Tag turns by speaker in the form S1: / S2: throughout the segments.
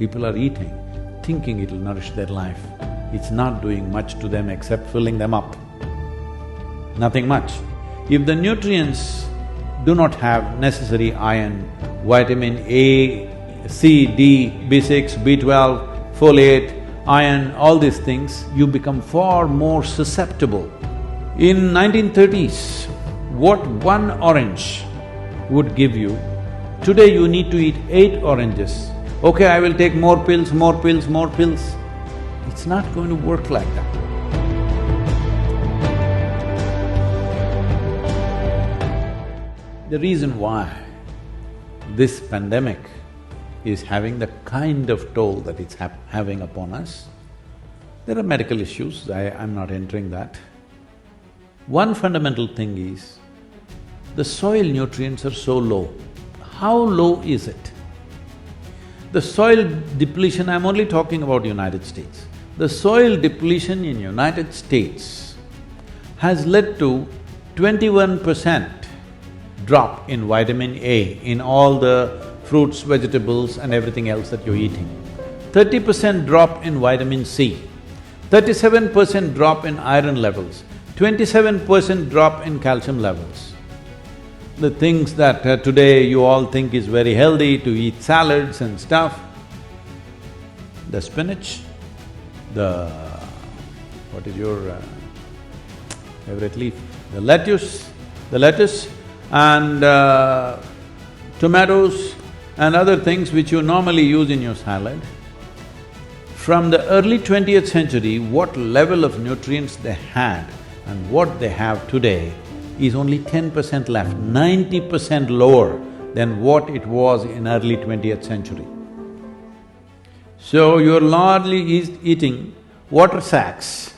S1: People are eating, thinking it'll nourish their life. It's not doing much to them except filling them up. Nothing much. If the nutrients do not have necessary iron, vitamin A, C, D, B6, B12, folate, iron, all these things, you become far more susceptible. In 1930s, what one orange would give you, today you need to eat 8 oranges. Okay, I will take more pills, more pills, more pills. It's not going to work like that. The reason why this pandemic is having the kind of toll that it's having upon us, there are medical issues, I'm not entering that. One fundamental thing is, the soil nutrients are so low. How low is it? The soil depletion, I'm only talking about United States. The soil depletion in United States has led to 21% drop in vitamin A in all the fruits, vegetables and everything else that you're eating. 30% drop in vitamin C, 37% drop in iron levels, 27% drop in calcium levels. The things that today you all think is very healthy to eat salads and stuff, the spinach, what is your favorite leaf? The lettuce and tomatoes and other things which you normally use in your salad. From the early 20th century, what level of nutrients they had and what they have today is only 10% left, 90% lower than what it was in early 20th century. So you're largely eating water sacks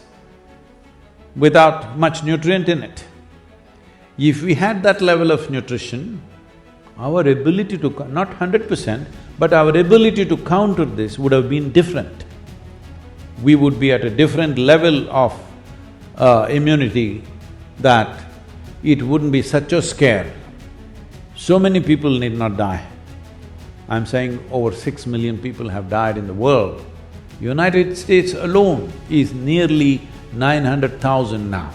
S1: without much nutrient in it. If we had that level of nutrition, our ability to… not 100%, but our ability to counter this would have been different. We would be at a different level of immunity that it wouldn't be such a scare. So many people need not die. I'm saying over 6 million people have died in the world. United States alone is nearly 900,000 now.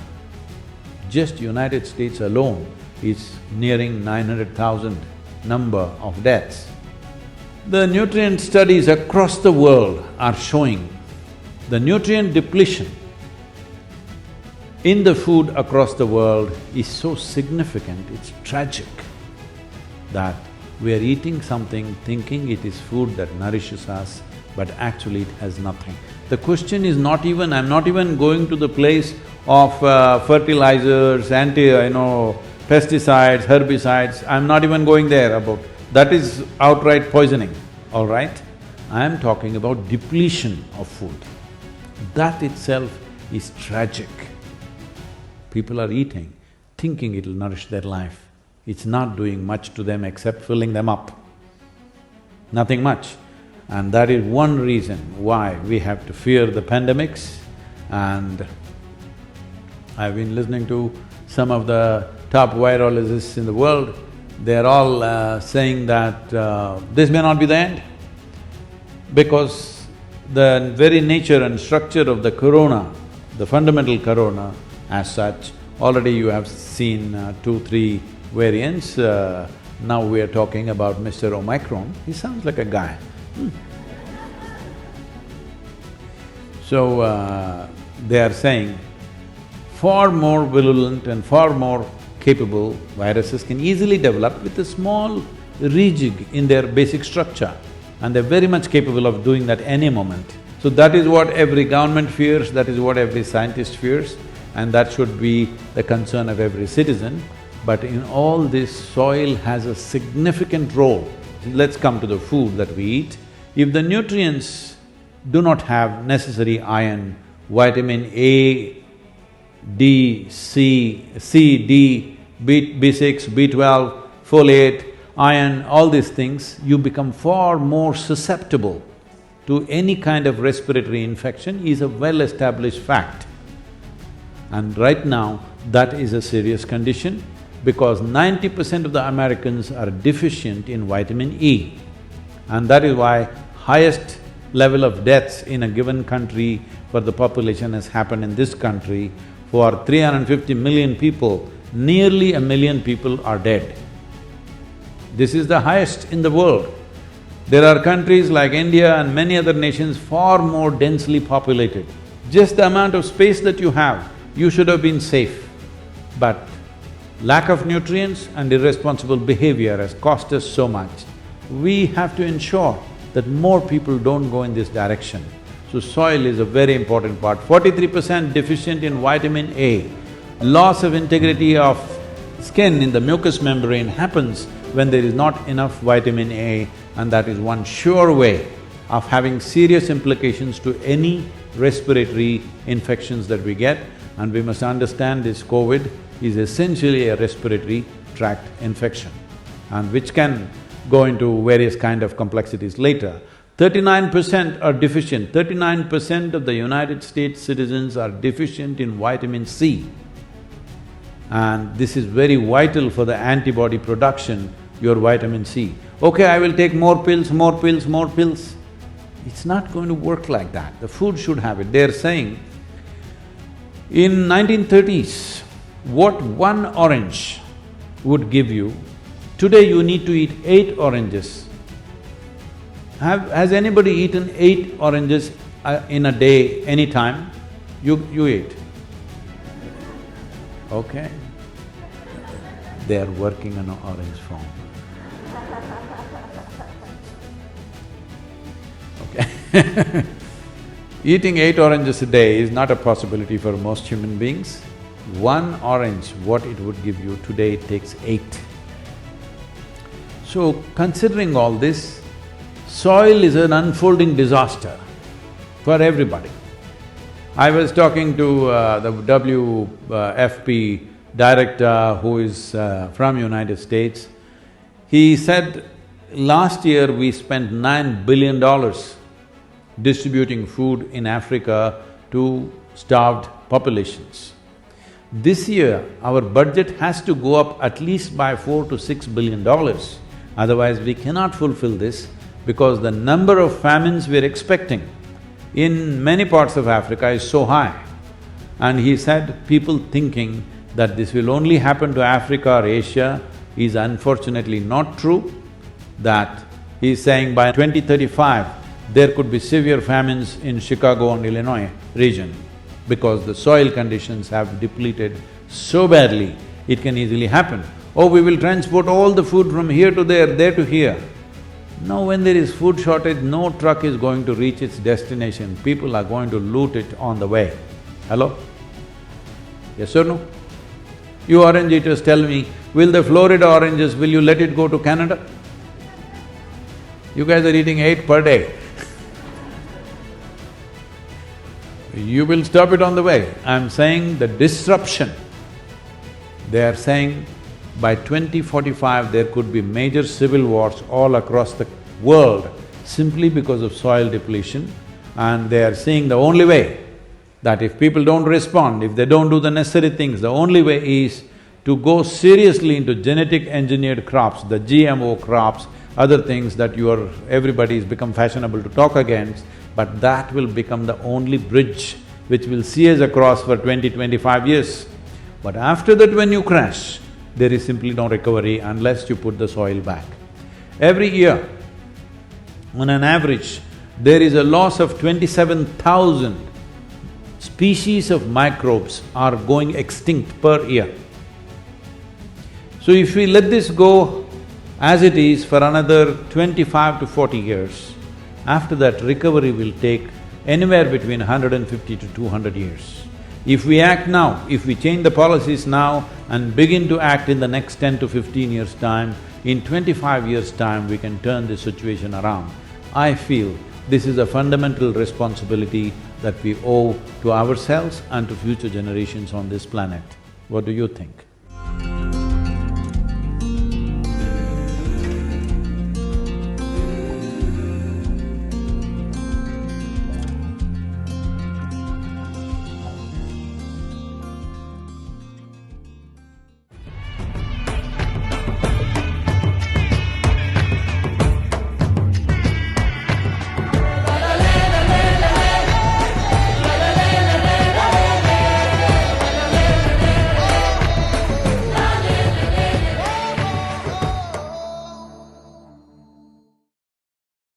S1: Just United States alone is nearing 900,000 number of deaths. The nutrient studies across the world are showing the nutrient depletion in the food across the world is so significant, it's tragic that we are eating something thinking it is food that nourishes us, but actually it has nothing. The question is not even… I'm not even going to the place of fertilizers, pesticides, herbicides, I'm not even going there about… that is outright poisoning, all right? I am talking about depletion of food. That itself is tragic. People are eating, thinking it'll nourish their life. It's not doing much to them except filling them up. Nothing much. And that is one reason why we have to fear the pandemics. And I've been listening to some of the top virologists in the world, they're all saying that this may not be the end, because the very nature and structure of the corona, the fundamental corona as such, already you have seen 2, 3 variants. Now we are talking about Mr. Omicron, he sounds like a guy. So, they are saying far more virulent and far more capable viruses can easily develop with a small rejig in their basic structure, and they're very much capable of doing that any moment. So that is what every government fears, that is what every scientist fears, and that should be the concern of every citizen. But in all this, soil has a significant role. Let's come to the food that we eat. If the nutrients do not have necessary iron, vitamin A, D, C, D, B6, B12, folate, iron, all these things, you become far more susceptible to any kind of respiratory infection is a well-established fact. And right now, that is a serious condition because 90% of the Americans are deficient in vitamin E. And that is why highest level of deaths in a given country for the population has happened in this country. For 350 million people, nearly 1 million people are dead. This is the highest in the world. There are countries like India and many other nations far more densely populated. Just the amount of space that you have, you should have been safe. But lack of nutrients and irresponsible behavior has cost us so much. We have to ensure that more people don't go in this direction. So soil is a very important part. 43% deficient in vitamin A. Loss of integrity of skin in the mucous membrane happens when there is not enough vitamin A, and that is one sure way of having serious implications to any respiratory infections that we get. And we must understand this COVID is essentially a respiratory tract infection, and which can go into various kind of complexities later. 39% are deficient. 39% of the United States citizens are deficient in vitamin C. And this is very vital for the antibody production, your vitamin C. Okay, I will take more pills, more pills, more pills. It's not going to work like that. The food should have it. They're saying, in 1930s, what one orange would give you, today you need to eat 8 oranges. Has anybody eaten 8 oranges in a day, any time? You eat. Okay? They are working on an orange farm. Okay Eating 8 oranges a day is not a possibility for most human beings. One orange, what it would give you, today it takes 8. So, considering all this, soil is an unfolding disaster for everybody. I was talking to the WFP director who is from United States. He said, last year we spent $9 billion distributing food in Africa to starved populations. This year, our budget has to go up at least by $4 to $6 billion. Otherwise, we cannot fulfill this because the number of famines we're expecting in many parts of Africa is so high. And he said, people thinking that this will only happen to Africa or Asia is unfortunately not true. That he's saying by 2035, there could be severe famines in Chicago and Illinois region because the soil conditions have depleted so badly, it can easily happen. Oh, we will transport all the food from here to there to here. Now when there is food shortage, no truck is going to reach its destination, people are going to loot it on the way. Hello? Yes or no? You orange eaters tell me, will the Florida oranges, will you let it go to Canada? You guys are eating 8 per day. You will stop it on the way. I'm saying the disruption, they are saying by 2045 there could be major civil wars all across the world simply because of soil depletion, and they are saying the only way that if people don't respond, if they don't do the necessary things, the only way is to go seriously into genetic engineered crops, the GMO crops, other things that everybody's become fashionable to talk against, but that will become the only bridge which will see us across for 20-25 years. But after that when you crash, there is simply no recovery unless you put the soil back. Every year, on an average, there is a loss of 27,000 species of microbes are going extinct per year. So if we let this go as it is for another 25 to 40 years, after that recovery will take anywhere between 150 to 200 years. If we act now, if we change the policies now and begin to act in the next 10 to 15 years' time, in 25 years' time we can turn this situation around. I feel this is a fundamental responsibility that we owe to ourselves and to future generations on this planet. What do you think?